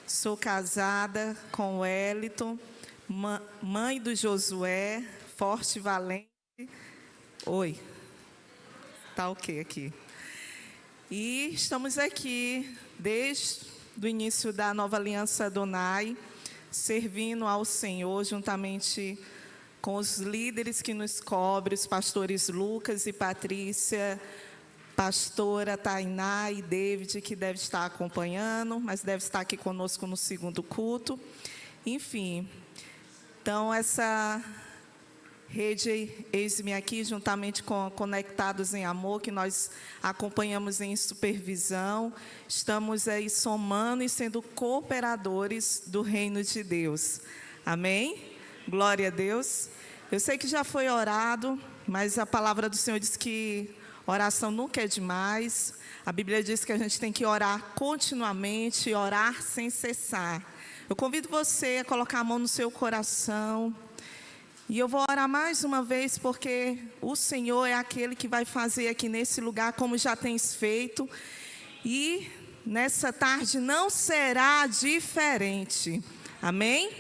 Sou casada com o Wellington, mãe do Josué, forte e valente. Oi, tá ok aqui. E estamos aqui desde o início da Nova Aliança Adonai, servindo ao Senhor juntamente com os líderes que nos cobrem, os pastores Lucas e Patrícia, pastora Tainá e David, que deve estar acompanhando, mas deve estar aqui conosco no segundo culto. Enfim, então essa rede Eis-me Aqui, juntamente com Conectados em Amor, que nós acompanhamos em supervisão, estamos aí somando e sendo cooperadores do reino de Deus. Amém? Glória a Deus. Eu sei que já foi orado, mas a palavra do Senhor diz que oração nunca é demais. A Bíblia diz que a gente tem que orar continuamente, orar sem cessar. Eu convido você a colocar a mão no seu coração. E eu vou orar mais uma vez, porque o Senhor é aquele que vai fazer aqui nesse lugar, como já tens feito. E nessa tarde não será diferente. Amém?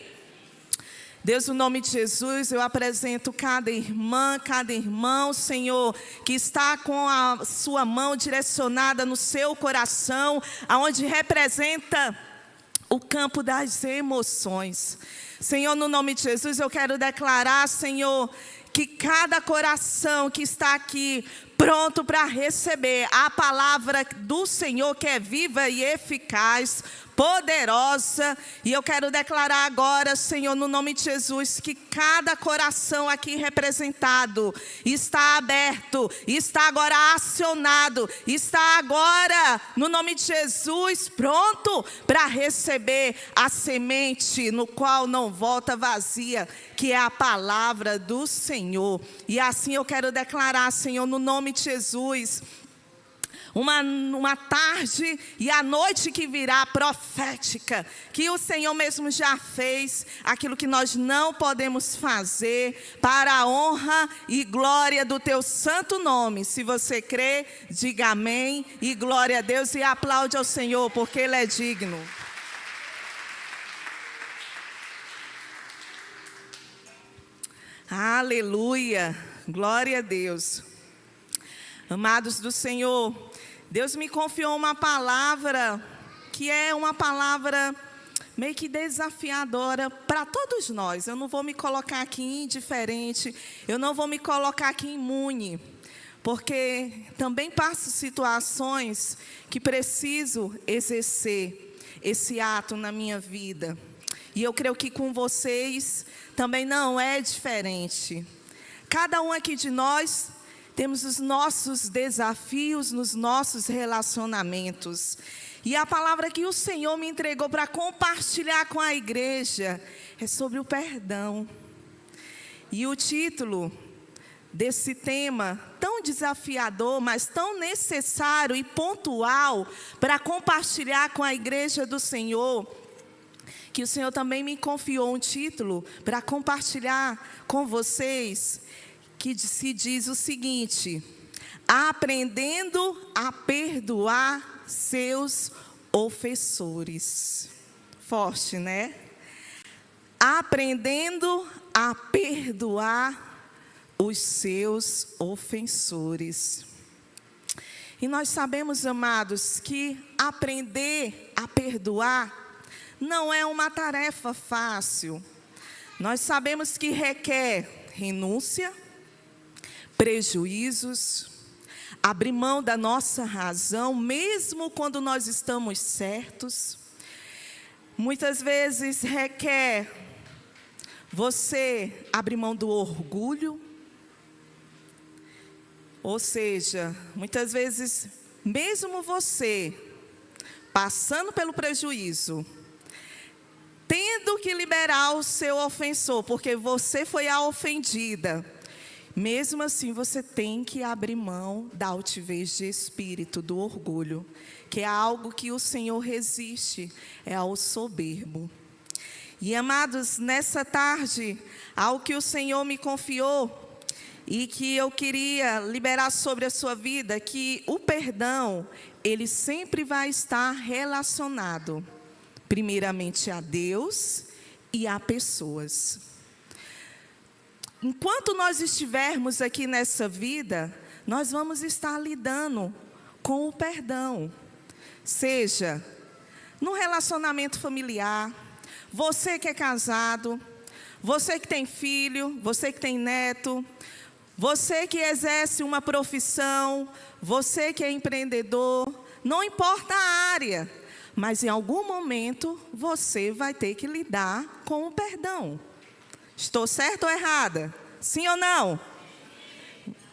Deus, no nome de Jesus, eu apresento cada irmã, cada irmão, Senhor, que está com a sua mão direcionada no seu coração, aonde representa o campo das emoções. Senhor, no nome de Jesus, eu quero declarar, Senhor, que cada coração que está aqui pronto para receber a palavra do Senhor, que é viva e eficaz, poderosa, e eu quero declarar agora, Senhor, no nome de Jesus, que cada coração aqui representado está aberto, está agora acionado, está agora, no nome de Jesus, pronto para receber a semente, no qual não volta vazia, que é a palavra do Senhor. E assim eu quero declarar, Senhor, no nome de Jesus, uma tarde e a noite que virá profética, que o Senhor mesmo já fez, aquilo que nós não podemos fazer, para a honra e glória do teu santo nome. Se você crê, diga amém e glória a Deus e aplaude ao Senhor, porque Ele é digno. Aleluia, glória a Deus. Amados do Senhor, Deus me confiou uma palavra que é uma palavra meio que desafiadora para todos nós. Eu não vou me colocar aqui indiferente, eu não vou me colocar aqui imune, porque também passo situações que preciso exercer esse ato na minha vida. E eu creio que com vocês também não é diferente. Cada um aqui de nós temos os nossos desafios nos nossos relacionamentos. E a palavra que o Senhor me entregou para compartilhar com a igreja é sobre o perdão. E o título desse tema, tão desafiador, mas tão necessário e pontual para compartilhar com a igreja do Senhor, que o Senhor também me confiou um título para compartilhar com vocês, que se diz o seguinte: aprendendo a perdoar seus ofensores. Forte, né? Aprendendo a perdoar os seus ofensores. E nós sabemos, amados, que aprender a perdoar não é uma tarefa fácil. Nós sabemos que requer renúncia, prejuízos, abrir mão da nossa razão, mesmo quando nós estamos certos. Muitas vezes requer você abrir mão do orgulho. Ou seja, muitas vezes, mesmo você passando pelo prejuízo, tendo que liberar o seu ofensor, porque você foi a ofendida, mesmo assim você tem que abrir mão da altivez de espírito, do orgulho, que é algo que o Senhor resiste, é ao soberbo. E amados, nessa tarde, algo que o Senhor me confiou e que eu queria liberar sobre a sua vida, que o perdão, ele sempre vai estar relacionado primeiramente a Deus e a pessoas. Enquanto nós estivermos aqui nessa vida, nós vamos estar lidando com o perdão. Seja no relacionamento familiar, você que é casado, você que tem filho, você que tem neto, você que exerce uma profissão, você que é empreendedor, não importa a área, mas em algum momento você vai ter que lidar com o perdão. Estou certa ou errada? Sim ou não?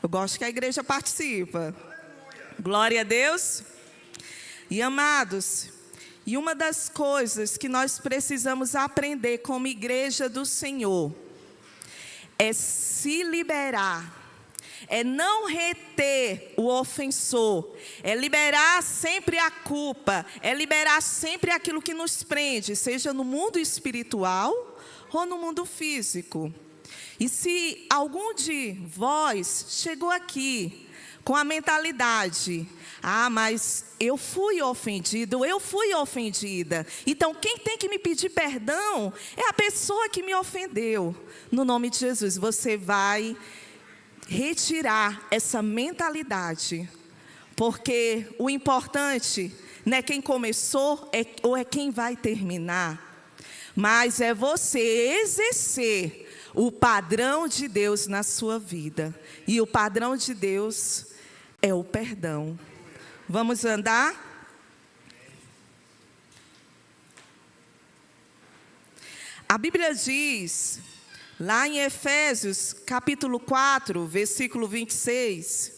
Eu gosto que a igreja participa. Glória a Deus. E amados, e uma das coisas que nós precisamos aprender como igreja do Senhor é se liberar, é não reter o ofensor, é liberar sempre a culpa, é liberar sempre aquilo que nos prende, seja no mundo espiritual ou no mundo físico. E se algum de vós chegou aqui com a mentalidade: ah, mas eu fui ofendido, eu fui ofendida, então quem tem que me pedir perdão é a pessoa que me ofendeu. No nome de Jesus, você vai retirar essa mentalidade, porque o importante não é quem começou ou é quem vai terminar, mas é você exercer o padrão de Deus na sua vida. E o padrão de Deus é o perdão. Vamos andar? A Bíblia diz, lá em Efésios, capítulo 4, versículo 26,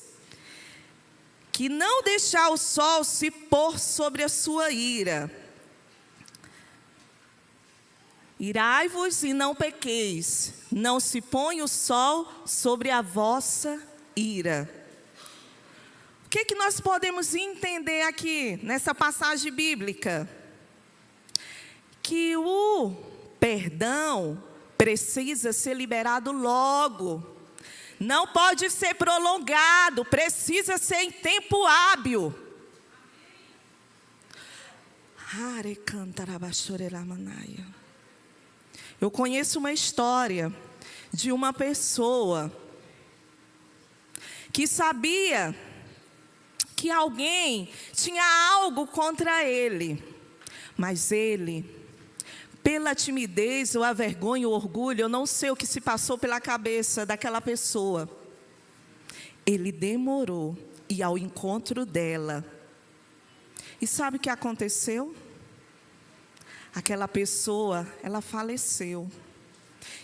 que não deixar o sol se pôr sobre a sua ira. Irai-vos e não pequeis, não se põe o sol sobre a vossa ira. O que nós podemos entender aqui, nessa passagem bíblica? Que o perdão precisa ser liberado logo. Não pode ser prolongado, precisa ser em tempo hábil. Eu conheço uma história de uma pessoa que sabia que alguém tinha algo contra ele, mas ele, pela timidez ou a vergonha, o orgulho, eu não sei o que se passou pela cabeça daquela pessoa, ele demorou ir ao encontro dela. E sabe o que aconteceu? Aquela pessoa, ela faleceu.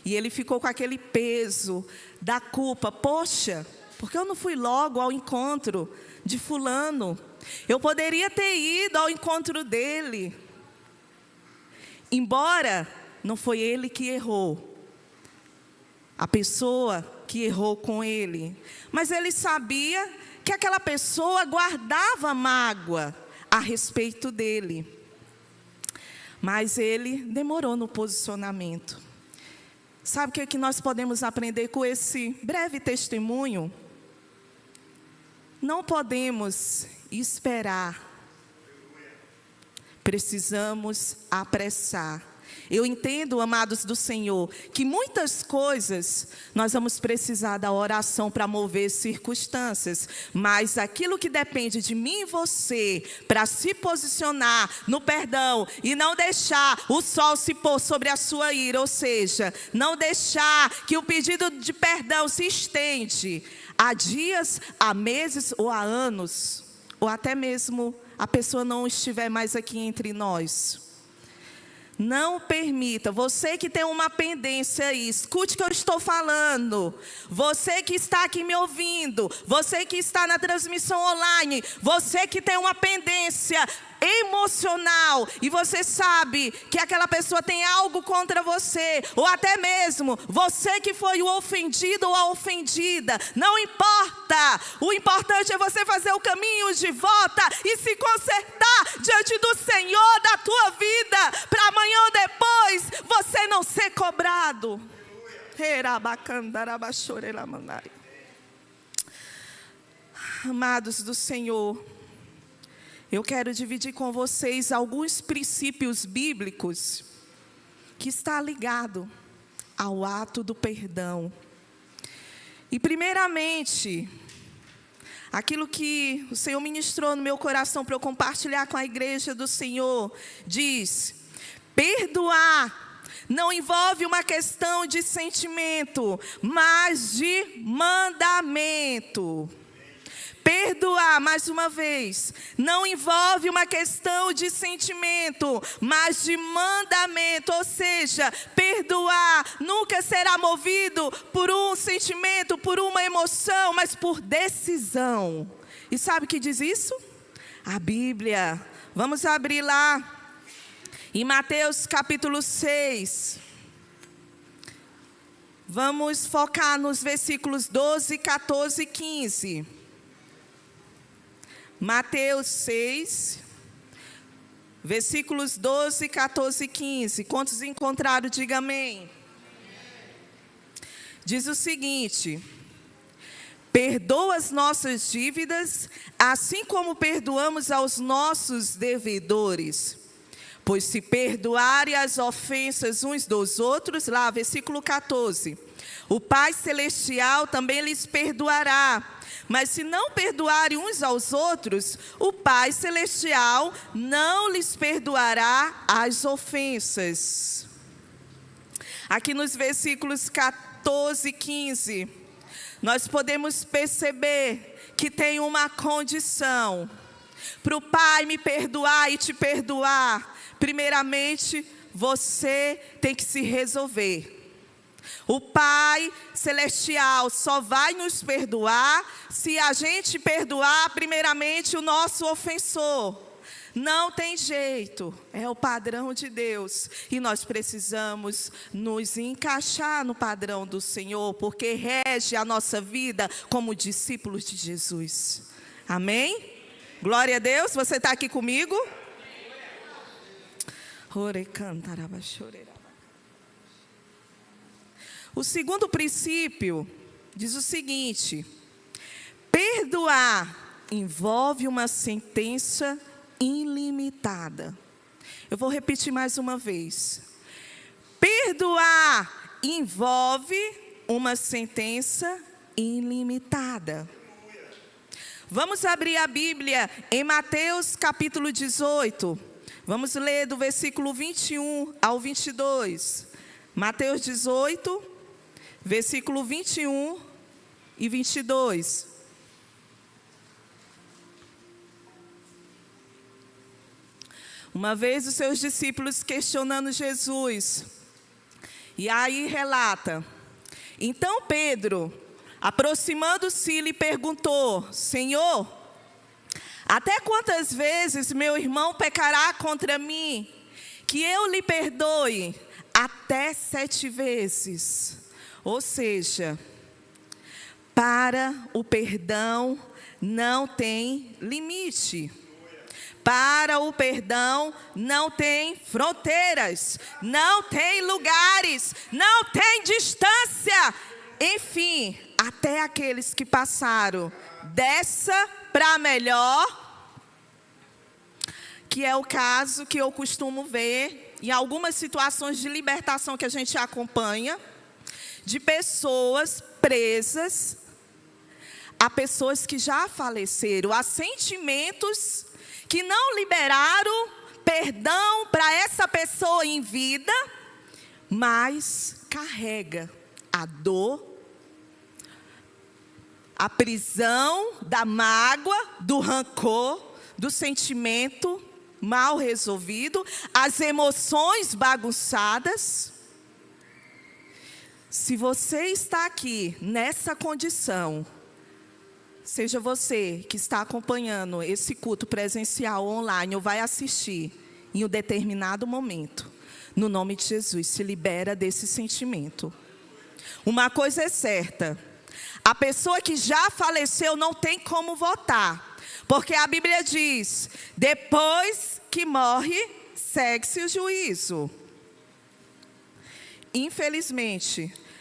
E ele ficou com aquele peso da culpa. Poxa, por que eu não fui logo ao encontro de fulano? Eu poderia ter ido ao encontro dele. Embora não foi ele que errou, a pessoa que errou com ele. Mas ele sabia que aquela pessoa guardava mágoa a respeito dele. Mas ele demorou no posicionamento. Sabe o que nós podemos aprender com esse breve testemunho? Não podemos esperar. Precisamos apressar. Eu entendo, amados do Senhor, que muitas coisas nós vamos precisar da oração para mover circunstâncias, mas aquilo que depende de mim e você, para se posicionar no perdão e não deixar o sol se pôr sobre a sua ira, ou seja, não deixar que o pedido de perdão se estende a dias, a meses ou a anos, ou até mesmo a pessoa não estiver mais aqui entre nós. Não permita, você que tem uma pendência aí, escute o que eu estou falando. Você que está aqui me ouvindo, você que está na transmissão online, você que tem uma pendência emocional e você sabe que aquela pessoa tem algo contra você, ou até mesmo você que foi o ofendido ou a ofendida, não importa, o importante é você fazer o caminho de volta e se consertar diante do Senhor da tua vida, para amanhã ou depois você não ser cobrado. Amados do Senhor, eu quero dividir com vocês alguns princípios bíblicos que está ligado ao ato do perdão. E primeiramente, aquilo que o Senhor ministrou no meu coração para eu compartilhar com a igreja do Senhor, diz: perdoar não envolve uma questão de sentimento, mas de mandamento. Perdoar, mais uma vez, não envolve uma questão de sentimento, mas de mandamento. Ou seja, perdoar nunca será movido por um sentimento, por uma emoção, mas por decisão. E sabe o que diz isso? A Bíblia. Vamos abrir lá em Mateus capítulo 6. Vamos focar nos versículos 12, 14 e 15. Mateus 6, versículos 12, 14 e 15. Quantos encontraram, diga amém. Diz o seguinte: perdoa as nossas dívidas, assim como perdoamos aos nossos devedores. Pois se perdoarem as ofensas uns dos outros, lá, versículo 14, o Pai Celestial também lhes perdoará. Mas se não perdoarem uns aos outros, o Pai Celestial não lhes perdoará as ofensas. Aqui nos versículos 14 e 15, nós podemos perceber que tem uma condição. Para o Pai me perdoar e te perdoar, primeiramente, você tem que se resolver. O Pai Celestial só vai nos perdoar se a gente perdoar primeiramente o nosso ofensor. Não tem jeito, é o padrão de Deus. E nós precisamos nos encaixar no padrão do Senhor, porque rege a nossa vida como discípulos de Jesus. Amém? Glória a Deus, você está aqui comigo? O segundo princípio diz o seguinte: perdoar envolve uma sentença ilimitada. Eu vou repetir mais uma vez. Perdoar envolve uma sentença ilimitada. Vamos abrir a Bíblia em Mateus capítulo 18. Vamos ler do versículo 21 ao 22. Mateus 18, versículo 21 e 22. Uma vez os seus discípulos questionando Jesus. E aí relata: então Pedro, aproximando-se, lhe perguntou: Senhor, até quantas vezes meu irmão pecará contra mim, que eu lhe perdoe? Até 7 vezes. Ou seja, para o perdão não tem limite. Para o perdão não tem fronteiras, não tem lugares, não tem distância. Enfim, até aqueles que passaram dessa para melhor, que é o caso que eu costumo ver em algumas situações de libertação que a gente acompanha, de pessoas presas, a pessoas que já faleceram, a sentimentos que não liberaram perdão para essa pessoa em vida, mas carrega a dor, a prisão da mágoa, do rancor, do sentimento mal resolvido, as emoções bagunçadas. Se você está aqui nessa condição, seja você que está acompanhando esse culto presencial ou online, ou vai assistir em um determinado momento, no nome de Jesus, se libera desse sentimento. Uma coisa é certa: a pessoa que já faleceu não tem como voltar, porque a Bíblia diz: depois que morre, segue-se o juízo. Infelizmente,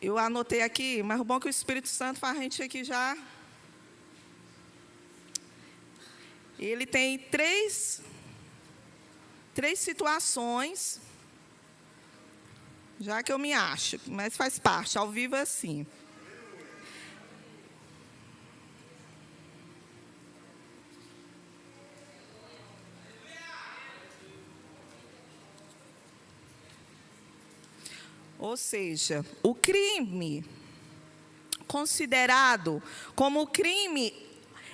Eu anotei aqui, mas o bom é que o Espírito Santo faz a gente aqui já. Ele tem três situações, já que eu me acho, mas faz parte, ao vivo é assim. Ou seja, o crime considerado como crime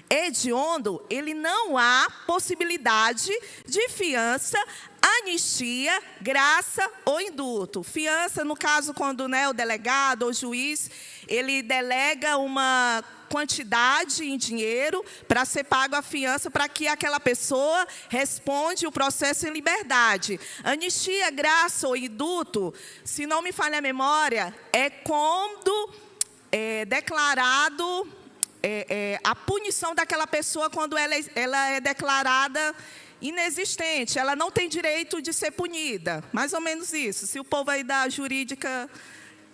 hediondo, ele não há possibilidade de fiança, anistia, graça ou indulto. Fiança, no caso, quando, né, o delegado ou o juiz, ele delega uma quantidade em dinheiro para ser pago a fiança para que aquela pessoa responda o processo em liberdade. Anistia, graça ou indulto, se não me falha a memória, é quando é declarado a punição daquela pessoa quando ela é declarada inexistente, ela não tem direito de ser punida. Mais ou menos isso. Se o povo aí da jurídica,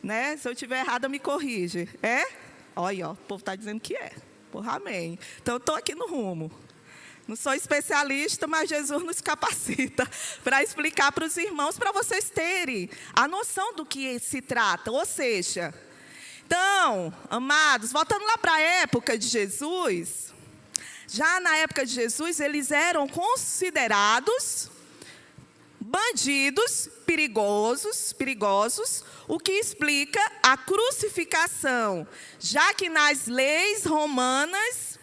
né, se eu estiver errada, me corrige. É? Olha, ó, o povo está dizendo que é. Porra, amém. Então, eu estou aqui no rumo. Não sou especialista, mas Jesus nos capacita para explicar para os irmãos, para vocês terem a noção do que se trata. Ou seja, então, amados, voltando lá para a época de Jesus, já na época de Jesus, eles eram considerados bandidos perigosos, o que explica a crucificação, já que nas leis romanas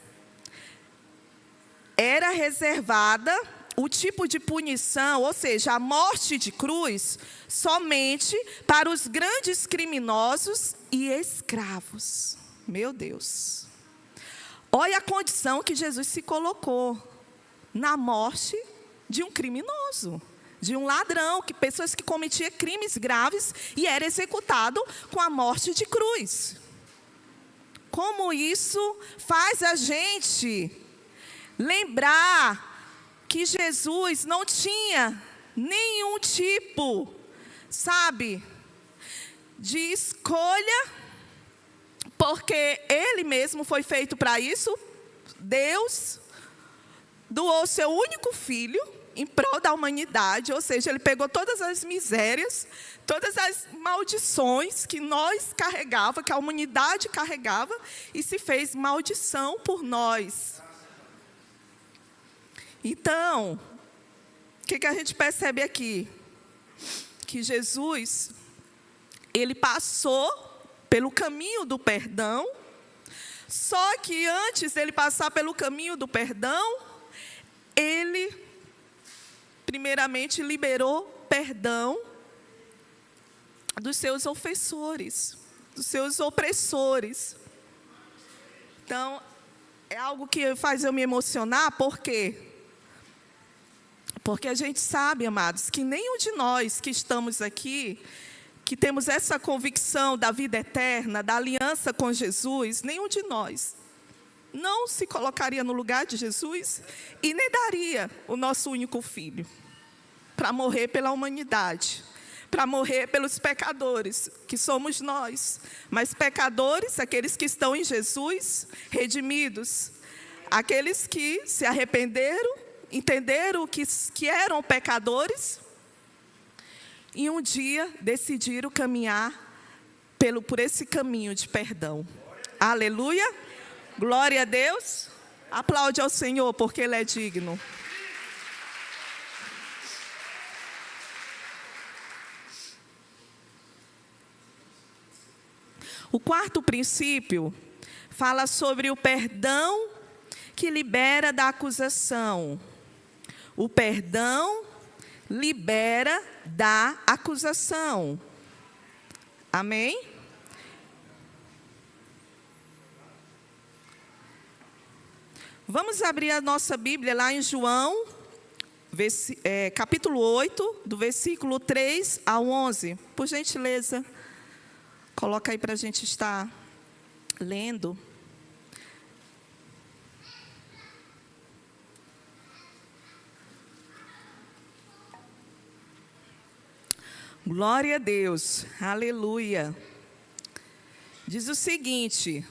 era reservada o tipo de punição, ou seja, a morte de cruz, somente para os grandes criminosos e escravos. Meu Deus. Olha a condição que Jesus se colocou na morte de um criminoso, de um ladrão, pessoas que cometiam crimes graves e era executado com a morte de cruz. Como isso faz a gente lembrar que Jesus não tinha nenhum tipo, sabe, de escolha, porque Ele mesmo foi feito para isso. Deus doou seu único Filho em prol da humanidade, ou seja, Ele pegou todas as misérias, todas as maldições que nós carregávamos, que a humanidade carregava, e se fez maldição por nós. Então, o que a gente percebe aqui? Que Jesus, Ele passou pelo caminho do perdão, só que antes dele passar pelo caminho do perdão, Ele, primeiramente, liberou perdão dos seus ofensores, dos seus opressores. Então, é algo que faz eu me emocionar, por quê? Porque a gente sabe, amados, que nenhum de nós que estamos aqui, que temos essa convicção da vida eterna, da aliança com Jesus, nenhum de nós não se colocaria no lugar de Jesus e nem daria o nosso único Filho para morrer pela humanidade, para morrer pelos pecadores, que somos nós. Mas pecadores, aqueles que estão em Jesus, redimidos, aqueles que se arrependeram, entenderam que eram pecadores e um dia decidiram caminhar por esse caminho de perdão. Aleluia! Glória a Deus! Aplaude ao Senhor, porque Ele é digno. O quarto princípio fala sobre o perdão que libera da acusação. O perdão libera da acusação. Amém? Vamos abrir a nossa Bíblia lá em João, capítulo 8, do versículo 3 ao 11. Por gentileza, coloca aí para a gente estar lendo. Glória a Deus, aleluia. Diz o seguinte: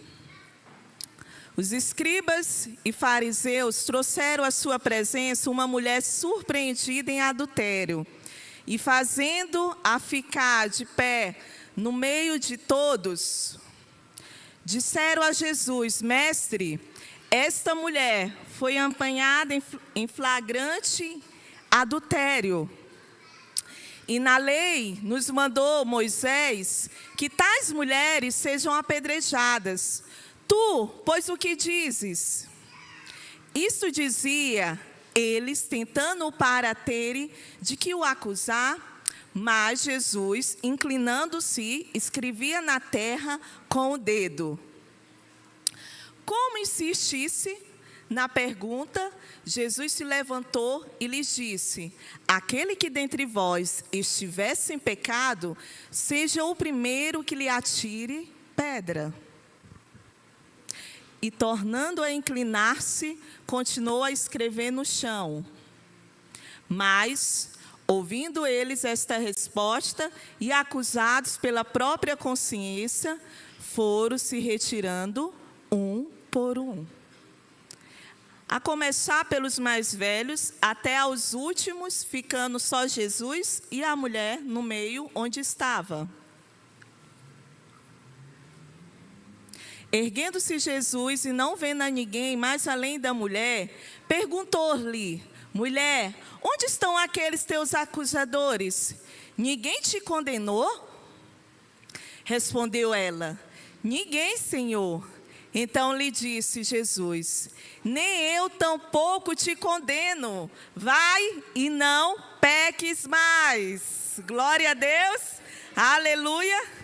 os escribas e fariseus trouxeram à sua presença uma mulher surpreendida em adultério, e fazendo-a ficar de pé no meio de todos, disseram a Jesus: Mestre, esta mulher foi apanhada em flagrante adultério. E na lei nos mandou Moisés que tais mulheres sejam apedrejadas. Tu, pois o que dizes? Isso dizia eles, tentando-o para terem de que o acusar, mas Jesus, inclinando-se, escrevia na terra com o dedo. Como insistisse na pergunta, Jesus se levantou e lhes disse: aquele que dentre vós estiver sem pecado, seja o primeiro que lhe atire pedra. E tornando a inclinar-se, continuou a escrever no chão. Mas, ouvindo eles esta resposta e acusados pela própria consciência, foram se retirando um por um, a começar pelos mais velhos até aos últimos, ficando só Jesus e a mulher no meio onde estava. Erguendo-se Jesus e não vendo a ninguém mais além da mulher, perguntou-lhe: mulher, onde estão aqueles teus acusadores? Ninguém te condenou? Respondeu ela: ninguém, Senhor. Então lhe disse Jesus: nem eu tampouco te condeno. Vai e não peques mais. Glória a Deus. Aleluia.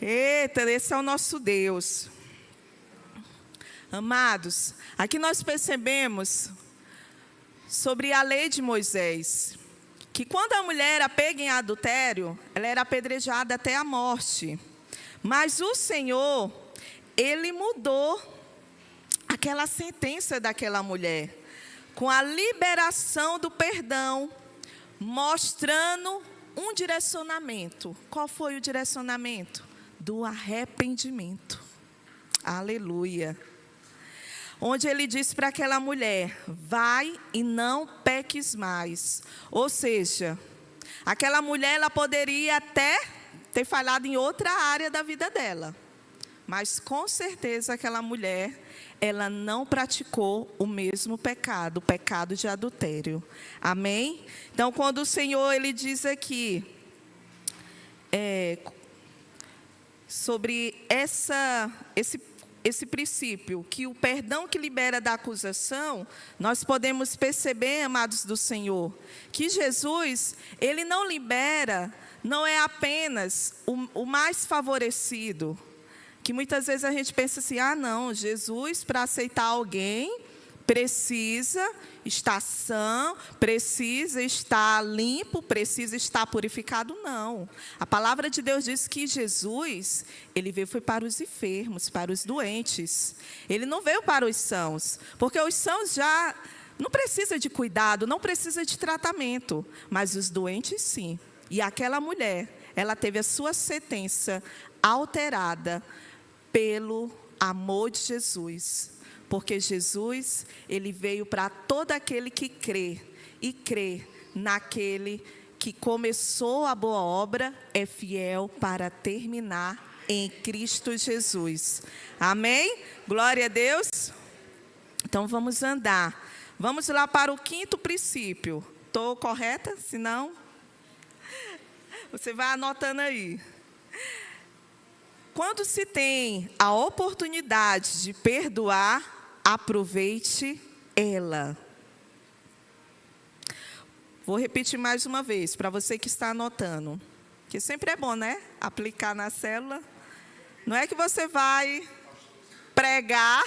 Eita, esse é o nosso Deus. Amados, aqui nós percebemos sobre a lei de Moisés, que quando a mulher era pega em adultério, ela era apedrejada até a morte. Mas o Senhor, Ele mudou aquela sentença daquela mulher, com a liberação do perdão, mostrando um direcionamento. Qual foi o direcionamento? Do arrependimento. Aleluia. Onde ele disse para aquela mulher: vai e não peques mais. Ou seja, aquela mulher, ela poderia até ter falhado em outra área da vida dela, mas com certeza aquela mulher, ela não praticou o mesmo pecado, o pecado de adultério. Amém? Então, quando o Senhor, Ele diz aqui, sobre esse princípio, que o perdão que libera da acusação, nós podemos perceber, amados do Senhor, que Jesus, Ele não libera, não é apenas o mais favorecido, que muitas vezes a gente pensa assim: ah, não, Jesus, para aceitar alguém, precisa estar sã, precisa estar limpo, precisa estar purificado. Não. A palavra de Deus diz que Jesus, Ele veio foi para os enfermos, para os doentes. Ele não veio para os sãos, porque os sãos já não precisam de cuidado, não precisam de tratamento, mas os doentes sim. E aquela mulher, ela teve a sua sentença alterada pelo amor de Jesus. Porque Jesus, Ele veio para todo aquele que crê, e crê naquele que começou a boa obra, é fiel para terminar em Cristo Jesus. Amém? Glória a Deus. Então vamos andar. Vamos lá para o 5º princípio. Estou correta? Se não, você vai anotando aí. Quando se tem a oportunidade de perdoar, aproveite ela. Vou repetir mais uma vez, para você que está anotando. Que sempre é bom, né? Aplicar na célula. Não é que você vai pregar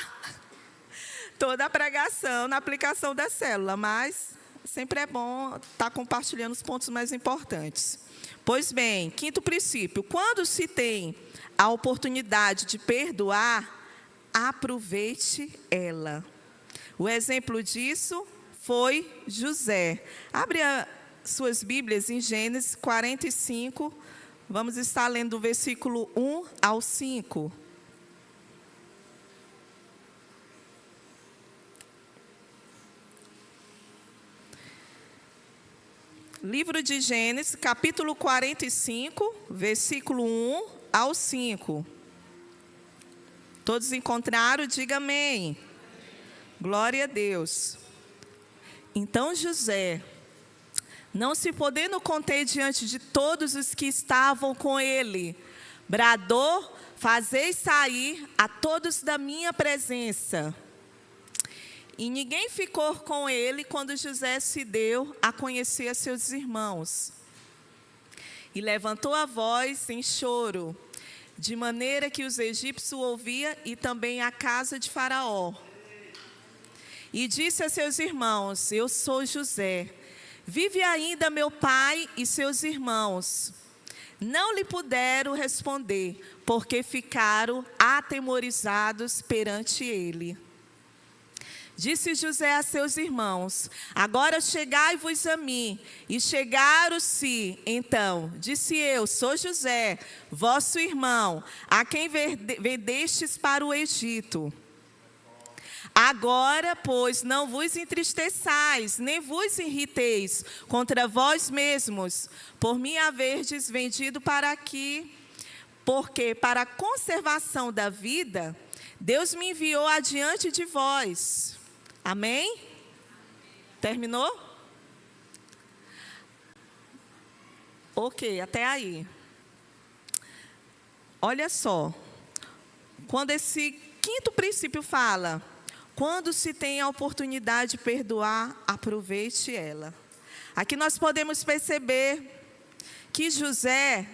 toda a pregação na aplicação da célula, mas sempre é bom estar compartilhando os pontos mais importantes. Pois bem, 5º princípio. Quando se tem a oportunidade de perdoar, aproveite ela. O exemplo disso foi José. Abre as suas Bíblias em Gênesis 45, Vamos estar lendo do versículo 1 ao 5. Livro de Gênesis, capítulo 45, versículo 1 ao 5. Todos encontraram? Diga amém. Glória a Deus. Então José, não se podendo conter diante de todos os que estavam com ele, bradou: fazei sair a todos da minha presença. E ninguém ficou com ele quando José se deu a conhecer a seus irmãos. E levantou a voz em choro, de maneira que os egípcios ouviam e também a casa de Faraó. E disse a seus irmãos: eu sou José. Vive ainda meu pai e seus irmãos? Não lhe puderam responder, porque ficaram atemorizados perante ele. Disse José a seus irmãos: agora chegai-vos a mim. E chegaram-se, então, disse eu: sou José, vosso irmão, a quem vendestes para o Egito. Agora, pois, não vos entristeçais, nem vos irriteis contra vós mesmos, por me haverdes vendido para aqui, porque para a conservação da vida, Deus me enviou adiante de vós. Amém? Terminou? Ok, até aí. Olha só. Quando esse quinto princípio fala: quando se tem a oportunidade de perdoar, aproveite ela. Aqui nós podemos perceber que José,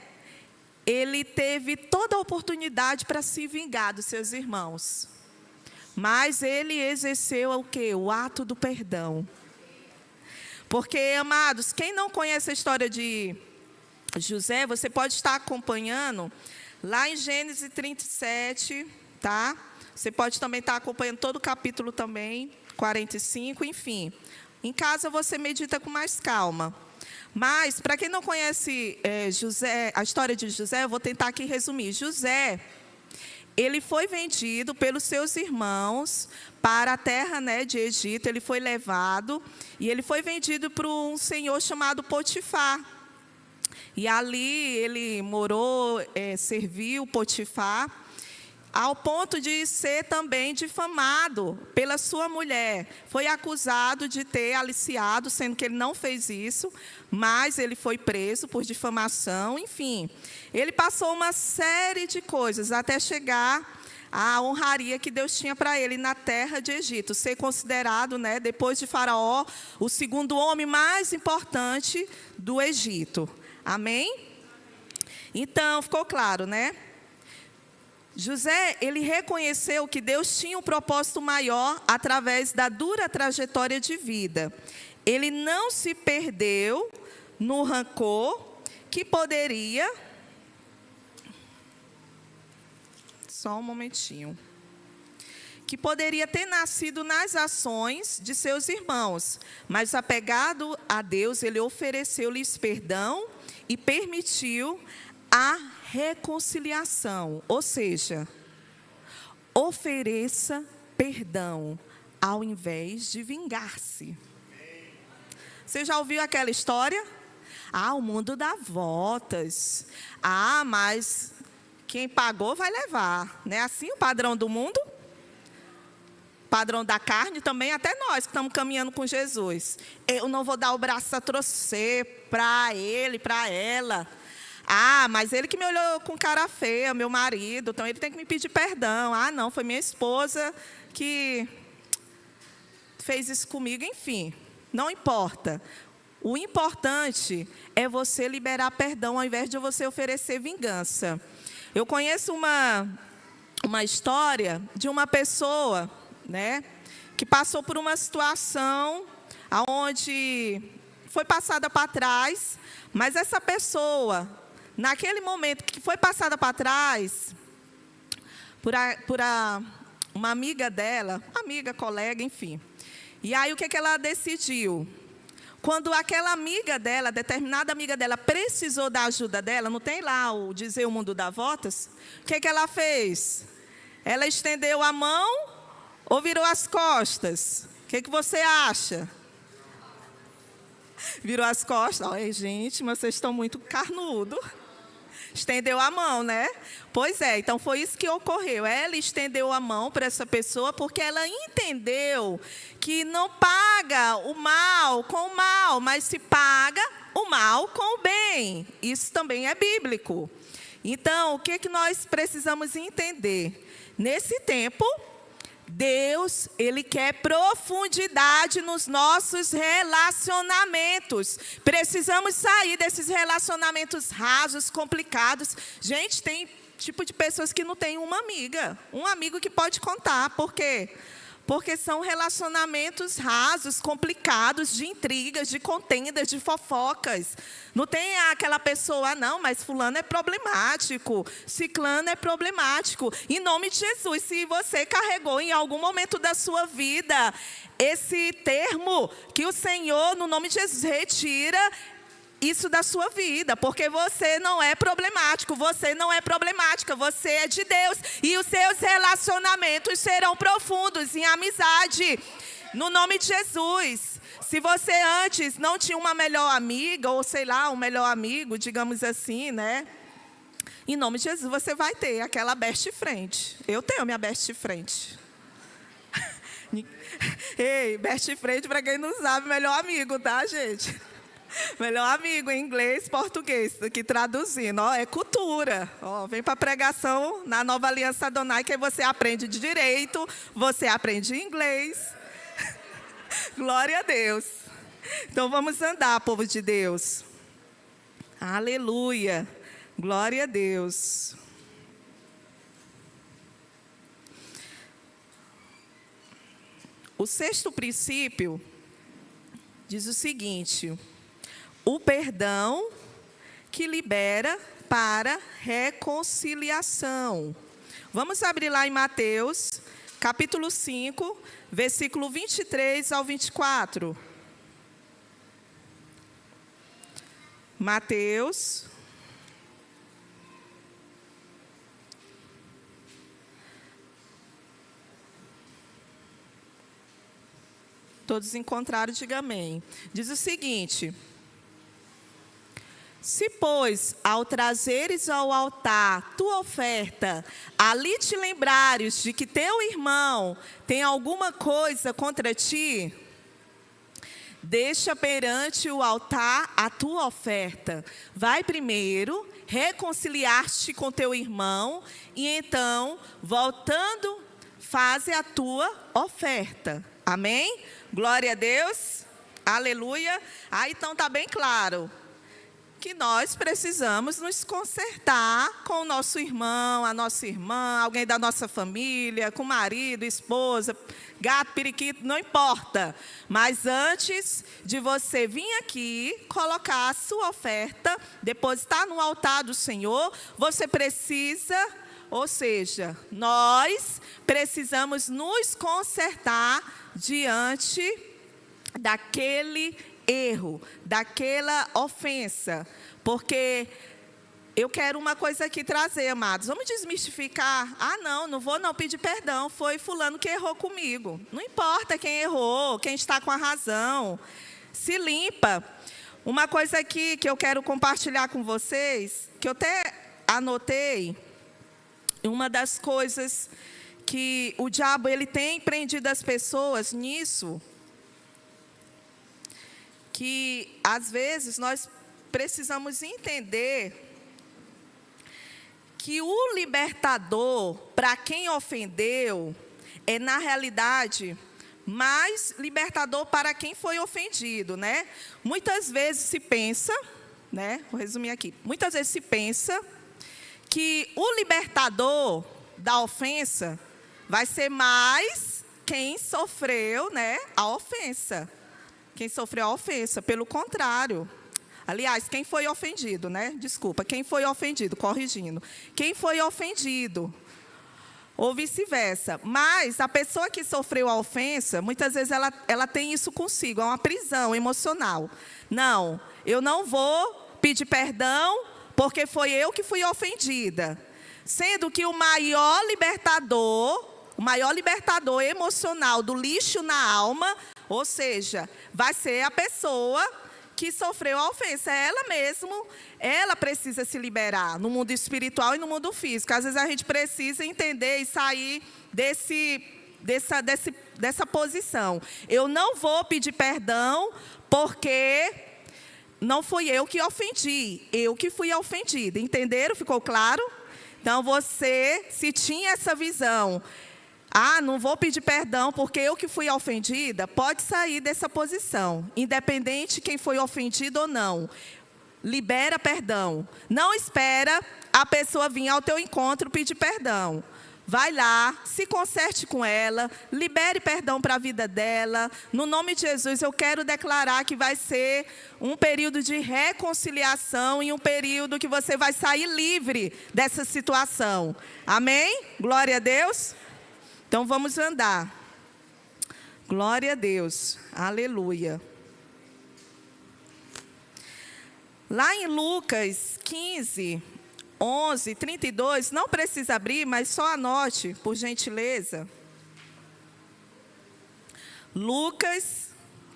ele teve toda a oportunidade para se vingar dos seus irmãos. Mas ele exerceu o quê? O ato do perdão. Porque, amados, quem não conhece a história de José, você pode estar acompanhando lá em Gênesis 37, tá? Você pode também estar acompanhando todo o capítulo também, 45, enfim. Em casa você medita com mais calma. Mas, para quem não conhece José, a história de José, eu vou tentar aqui resumir. José, ele foi vendido pelos seus irmãos para a terra, né, de Egito. Ele foi levado e ele foi vendido para um senhor chamado Potifar. E ali ele morou, serviu Potifar, ao ponto de ser também difamado pela sua mulher. Foi acusado de ter aliciado, sendo que ele não fez isso, mas ele foi preso por difamação, enfim. Ele passou uma série de coisas até chegar à honraria que Deus tinha para ele na terra de Egito, ser considerado, né, depois de Faraó, o segundo homem mais importante do Egito. Amém? Então, ficou claro, né? José, ele reconheceu que Deus tinha um propósito maior através da dura trajetória de vida. Ele não se perdeu no rancor que poderia... Só um momentinho. Que poderia ter nascido nas ações de seus irmãos, mas apegado a Deus, ele ofereceu-lhes perdão e permitiu a reconciliação, ou seja, ofereça perdão ao invés de vingar-se. Você já ouviu aquela história? O mundo dá voltas. Mas quem pagou vai levar. Não é assim o padrão do mundo? Padrão da carne também, até nós que estamos caminhando com Jesus. Eu não vou dar o braço a torcer para ele, para ela. Mas ele que me olhou com cara feia, meu marido, então ele tem que me pedir perdão. Não, foi minha esposa que fez isso comigo, enfim, não importa. O importante é você liberar perdão ao invés de você oferecer vingança. Eu conheço uma história de uma pessoa, né, que passou por uma situação onde foi passada para trás, mas essa pessoa, naquele momento que foi passada para trás, por uma amiga dela, amiga, colega, enfim. E aí o que ela decidiu? Quando aquela amiga dela, determinada amiga dela, precisou da ajuda dela, não tem lá o Dizer o Mundo dá Voltas? O que ela fez? Ela estendeu a mão ou virou as costas? O que você acha? Virou as costas. Ai, gente, mas vocês estão muito carnudo. Estendeu a mão, né? Pois é, então foi isso que ocorreu. Ela estendeu a mão para essa pessoa porque ela entendeu que não paga o mal com o mal, mas se paga o mal com o bem. Isso também é bíblico. Então, o que nós precisamos entender? Nesse tempo, Deus, Ele quer profundidade nos nossos relacionamentos. Precisamos sair desses relacionamentos rasos, complicados. Gente, tem tipo de pessoas que não tem uma amiga, um amigo que pode contar. Por quê? Porque são relacionamentos rasos, complicados, de intrigas, de contendas, de fofocas. Não tem aquela pessoa, não, mas fulano é problemático, ciclano é problemático. Em nome de Jesus, se você carregou em algum momento da sua vida esse termo, que o Senhor, no nome de Jesus, retira isso da sua vida, porque você não é problemático, você não é problemática, você é de Deus, e os seus relacionamentos serão profundos em amizade, no nome de Jesus. Se você antes não tinha uma melhor amiga, ou sei lá, um melhor amigo, digamos assim, né? Em nome de Jesus, você vai ter aquela best friend. Eu tenho minha best friend. Ei, best friend, para quem não sabe, melhor amigo, tá, gente? Melhor amigo em inglês, português, aqui traduzindo. Ó, é cultura. Ó, vem para a pregação na Nova Aliança Adonai, que aí você aprende de direito, você aprende inglês. Glória a Deus. Então vamos andar, povo de Deus. Aleluia. Glória a Deus. O sexto princípio diz o seguinte: o perdão que libera para reconciliação. Vamos abrir lá em Mateus, capítulo 5, versículo 23 ao 24. Mateus. Todos encontraram, diga amém. Diz o seguinte: se, pois, ao trazeres ao altar tua oferta, ali te lembrares de que teu irmão tem alguma coisa contra ti, deixa perante o altar a tua oferta. Vai primeiro reconciliar-te com teu irmão, e então, voltando, faze a tua oferta. Amém? Glória a Deus. Aleluia. Então está bem claro que nós precisamos nos consertar com o nosso irmão, a nossa irmã, alguém da nossa família, com o marido, esposa, gato, periquito, não importa. Mas antes de você vir aqui, colocar a sua oferta, depositar no altar do Senhor, você precisa, ou seja, nós precisamos nos consertar diante daquele erro, daquela ofensa. Porque eu quero uma coisa aqui trazer, amados. Vamos desmistificar. Não vou não pedir perdão. Foi fulano que errou comigo. Não importa quem errou, quem está com a razão. Se limpa. Uma coisa aqui que eu quero compartilhar com vocês, que eu até anotei, uma das coisas que o diabo ele tem prendido as pessoas nisso, que às vezes nós precisamos entender que o libertador para quem ofendeu é, na realidade, mais libertador para quem foi ofendido, né? Muitas vezes se pensa, né? Vou resumir aqui. Muitas vezes se pensa que o libertador da ofensa vai ser mais quem sofreu, né, a ofensa. Quem sofreu a ofensa, pelo contrário. Aliás, quem foi ofendido, né? Desculpa, quem foi ofendido, corrigindo. Quem foi ofendido, ou vice-versa. Mas a pessoa que sofreu a ofensa, muitas vezes ela tem isso consigo, é uma prisão emocional. Não, eu não vou pedir perdão porque foi eu que fui ofendida. Sendo que o maior libertador emocional do lixo na alma, ou seja, vai ser a pessoa que sofreu a ofensa. Ela mesmo, ela precisa se liberar no mundo espiritual e no mundo físico. Às vezes a gente precisa entender e sair dessa posição. Eu não vou pedir perdão porque não fui eu que ofendi, eu que fui ofendida. Entenderam? Ficou claro? Então, você, se tinha essa visão, não vou pedir perdão porque eu que fui ofendida, pode sair dessa posição, independente de quem foi ofendido ou não. Libera perdão. Não espera a pessoa vir ao teu encontro pedir perdão. Vai lá, se conserte com ela, libere perdão para a vida dela. No nome de Jesus, eu quero declarar que vai ser um período de reconciliação e um período que você vai sair livre dessa situação. Amém? Glória a Deus. Então, vamos andar. Glória a Deus. Aleluia. Lá em Lucas 15... 11, 32, não precisa abrir, mas só anote, por gentileza. Lucas,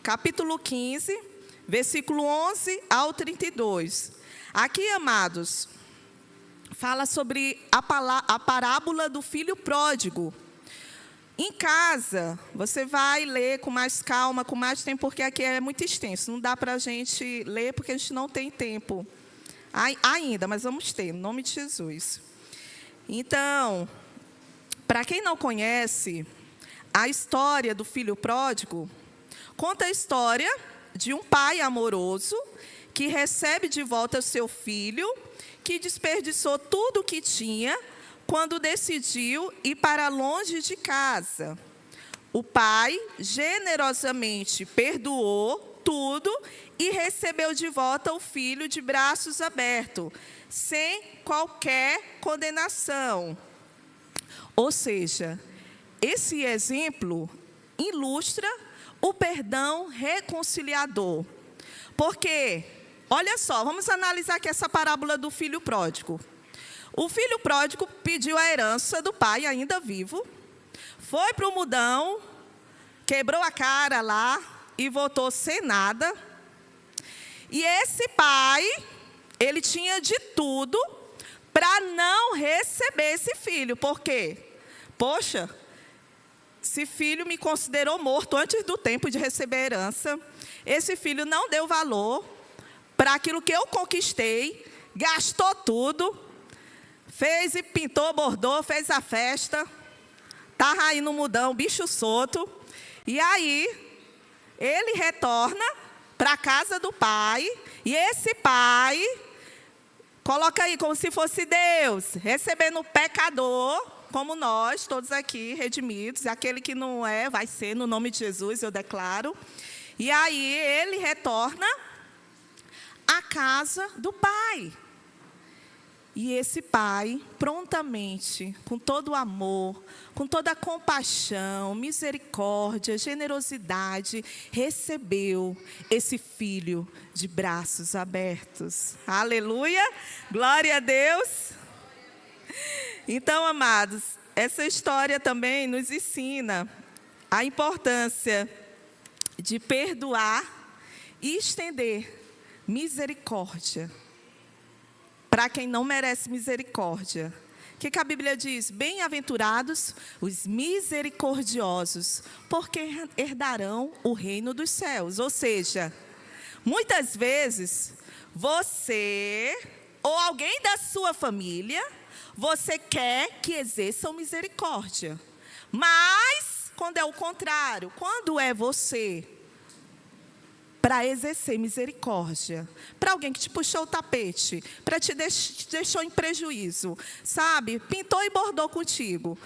capítulo 15, versículo 11 ao 32. Aqui, amados, fala sobre a parábola do filho pródigo. Em casa, você vai ler com mais calma, com mais tempo, porque aqui é muito extenso. Não dá para a gente ler, porque a gente não tem tempo ainda, mas vamos ter, em nome de Jesus. Então, para quem não conhece, a história do filho pródigo conta a história de um pai amoroso que recebe de volta o seu filho, que desperdiçou tudo o que tinha quando decidiu ir para longe de casa. O pai generosamente perdoou tudo e recebeu de volta o filho de braços abertos, sem qualquer condenação. Ou seja, esse exemplo ilustra o perdão reconciliador. Porque, olha só, vamos analisar aqui essa parábola do filho pródigo. O filho pródigo pediu a herança do pai, ainda vivo, foi para o mudão, quebrou a cara lá e voltou sem nada. E esse pai, ele tinha de tudo para não receber esse filho. Por quê? Poxa, esse filho me considerou morto antes do tempo de receber a herança. Esse filho não deu valor para aquilo que eu conquistei, gastou tudo, fez e pintou, bordou, fez a festa, estava aí no mudão, bicho solto. E aí, ele retorna para a casa do pai, e esse pai, coloca aí como se fosse Deus, recebendo o pecador, como nós, todos aqui, redimidos, aquele que não é, vai ser, no nome de Jesus, eu declaro. E aí, ele retorna à casa do pai. E esse pai, prontamente, com todo o amor, com toda a compaixão, misericórdia, generosidade, recebeu esse filho de braços abertos. Aleluia! Glória a Deus! Então, amados, essa história também nos ensina a importância de perdoar e estender misericórdia para quem não merece misericórdia. O que a Bíblia diz? Bem-aventurados os misericordiosos, porque herdarão o reino dos céus. Ou seja, muitas vezes, você ou alguém da sua família, você quer que exerçam misericórdia. Mas, quando é o contrário, quando é você para exercer misericórdia, para alguém que te puxou o tapete, para te deixou em prejuízo, sabe? Pintou e bordou contigo.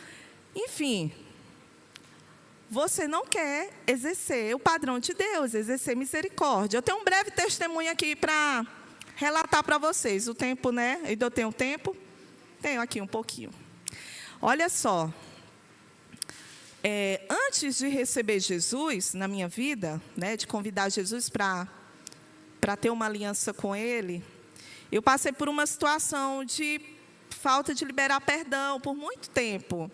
Enfim, você não quer exercer o padrão de Deus, exercer misericórdia. Eu tenho um breve testemunho aqui para relatar para vocês. O tempo, né? Ainda eu tenho tempo? Tenho aqui um pouquinho. Olha só, Antes de receber Jesus na minha vida, né, de convidar Jesus para ter uma aliança com Ele, eu passei por uma situação de falta de liberar perdão por muito tempo.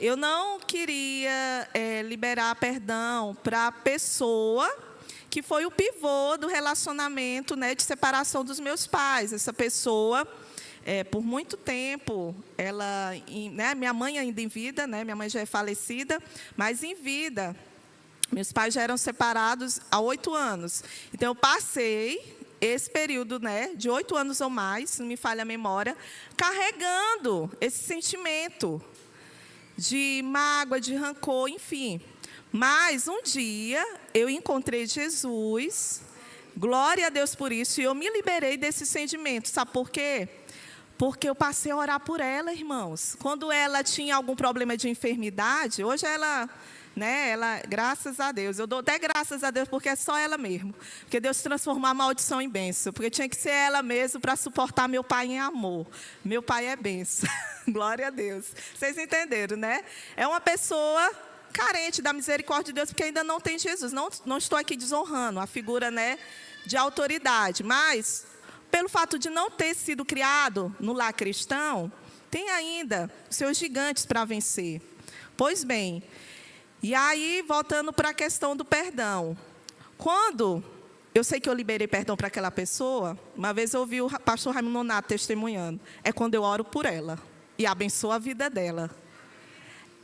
Eu não queria liberar perdão para a pessoa que foi o pivô do relacionamento, né, de separação dos meus pais. Essa pessoa, por muito tempo, ela, né, minha mãe ainda em vida, né, minha mãe já é falecida, mas em vida, meus pais já eram separados há 8 anos. Então, eu passei esse período, né, de 8 anos ou mais, se não me falha a memória, carregando esse sentimento de mágoa, de rancor, enfim. Mas um dia eu encontrei Jesus, glória a Deus por isso, e eu me liberei desse sentimento. Sabe por quê? Porque eu passei a orar por ela, irmãos. Quando ela tinha algum problema de enfermidade, hoje ela, né, graças a Deus, eu dou até graças a Deus porque é só ela mesmo. Porque Deus transformou a maldição em bênção. Porque tinha que ser ela mesmo para suportar meu pai em amor. Meu pai é bênção. Glória a Deus. Vocês entenderam, né? É uma pessoa carente da misericórdia de Deus, porque ainda não tem Jesus. Não estou aqui desonrando a figura, né, de autoridade, mas pelo fato de não ter sido criado no lar cristão, tem ainda seus gigantes para vencer. Pois bem, e aí, voltando para a questão do perdão. Quando eu sei que eu liberei perdão para aquela pessoa, uma vez eu ouvi o pastor Raimundo Nonato testemunhando, é quando eu oro por ela e abençoo a vida dela.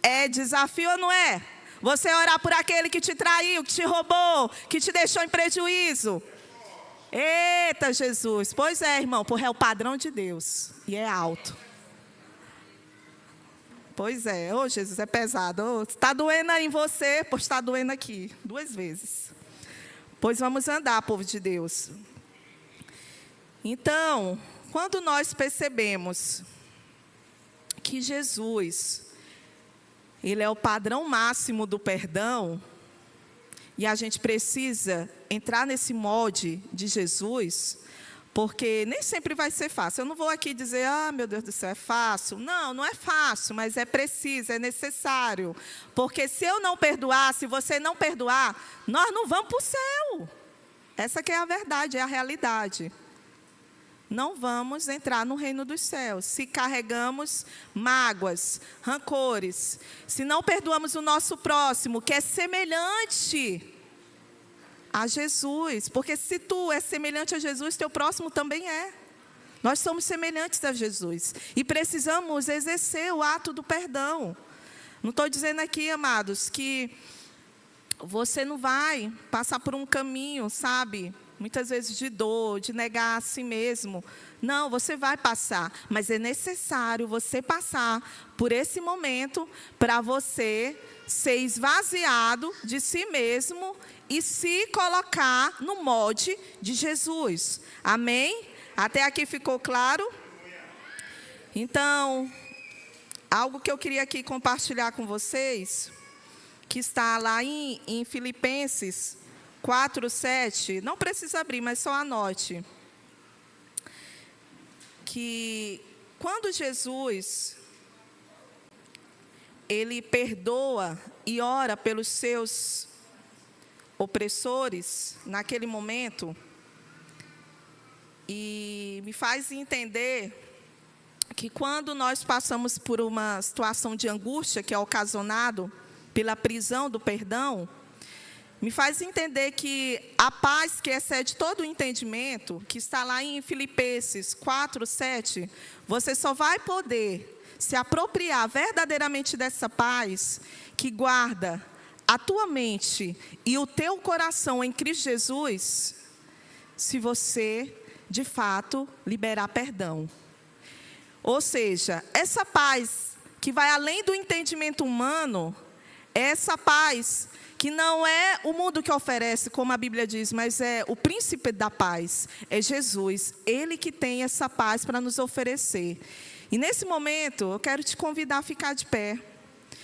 É desafio ou não é? Você orar por aquele que te traiu, que te roubou, que te deixou em prejuízo. Eita, Jesus. Pois é, irmão, porque é o padrão de Deus. E é alto. Pois é. Ô, Jesus, é pesado. Está doendo aí em você, pois está doendo aqui. 2 vezes. Pois vamos andar, povo de Deus. Então, quando nós percebemos que Jesus, Ele é o padrão máximo do perdão, e a gente precisa entrar nesse molde de Jesus, porque nem sempre vai ser fácil. Eu não vou aqui dizer, meu Deus do céu, é fácil. Não, não é fácil, mas é preciso, é necessário. Porque se eu não perdoar, se você não perdoar, nós não vamos para o céu. Essa que é a verdade, é a realidade. Não vamos entrar no reino dos céus se carregamos mágoas, rancores, se não perdoamos o nosso próximo, que é semelhante a Jesus, porque se tu és semelhante a Jesus, teu próximo também é. Nós somos semelhantes a Jesus e precisamos exercer o ato do perdão. Não estou dizendo aqui, amados, que você não vai passar por um caminho, sabe, muitas vezes de dor, de negar a si mesmo. Não, você vai passar, mas é necessário você passar por esse momento para você ser esvaziado de si mesmo e se colocar no molde de Jesus. Amém? Até aqui ficou claro? Então, algo que eu queria aqui compartilhar com vocês, que está lá em Filipenses 4:7, não precisa abrir, mas só anote. Que quando Jesus, Ele perdoa e ora pelos seus opressores, naquele momento, e me faz entender que quando nós passamos por uma situação de angústia, que é ocasionado pela prisão do perdão, me faz entender que a paz que excede todo o entendimento, que está lá em Filipenses 4:7, você só vai poder se apropriar verdadeiramente dessa paz que guarda a tua mente e o teu coração em Cristo Jesus, se você, de fato, liberar perdão. Ou seja, essa paz que vai além do entendimento humano, é essa paz que não é o mundo que oferece, como a Bíblia diz, mas é o príncipe da paz, é Jesus. Ele que tem essa paz para nos oferecer. E nesse momento, eu quero te convidar a ficar de pé.